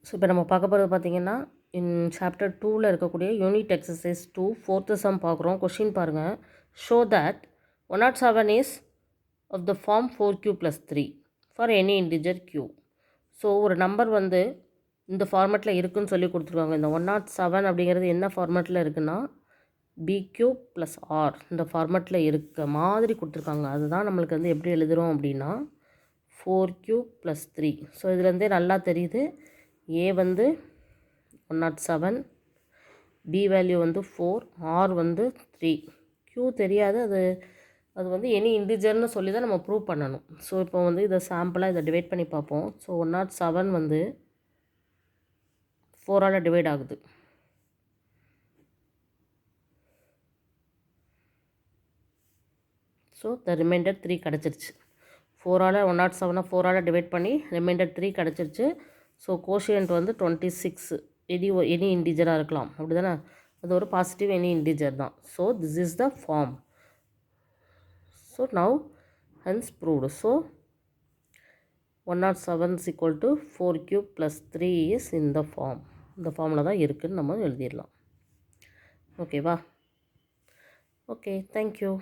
So இப்போ நம்ம பார்க்க போகிறது பார்த்திங்கன்னா சாப்டர் 2ல் இருக்கக்கூடிய யூனிட் எக்ஸசைஸ் 2 4th சம் பார்க்குறோம். கொஷின் பாருங்கள். Show that 107 is of the form 4q + 3 for any integer q. So ஒரு நம்பர் வந்து இந்த ஃபார்மேட்டில் இருக்குதுன்னு சொல்லி கொடுத்துருக்காங்க. இந்த 107 அப்படிங்கிறது என்ன ஃபார்மேட்டில் இருக்குன்னா bq + r இந்த ஃபார்மேட்டில் இருக்க மாதிரி கொடுத்துருக்காங்க. அதுதான் நம்மளுக்கு வந்து எப்படி எழுதுகிறோம் அப்படின்னா 4q + 3. ஸோ இதுலேருந்தே நல்லா தெரியுது. A வந்து 107, B வேல்யூ வந்து 4, R வந்து 3. Q தெரியாது, அது வந்து எனி இன்டிஜர்னு சொல்லி தான் நம்ம ப்ரூவ் பண்ணணும். ஸோ இப்போ வந்து இதை சாம்பிளாக இதை டிவைட் பண்ணி பார்ப்போம். ஸோ 107 வந்து 4ஆல் டிவைட் ஆகுது. ஸோ த ரிமைண்டர் 3 கிடச்சிருச்சு. 107 4ஆல் டிவைட் பண்ணி ரிமைண்டர் 3 கிடச்சிருச்சு. ஸோ கோஷியன்ட் வந்து 26. எனி இன்டிஜராக இருக்கலாம், அப்படி தானே? அது ஒரு பாசிட்டிவ் எனி இன்டிஜர் தான். So this is the form. So now hence proved. So 107 = 4q + 3 is இந்த ஃபார்ம். இந்த ஃபார்மில் தான் இருக்குதுன்னு நம்ம எழுதிடலாம். ஓகேவா? Okay, thank you.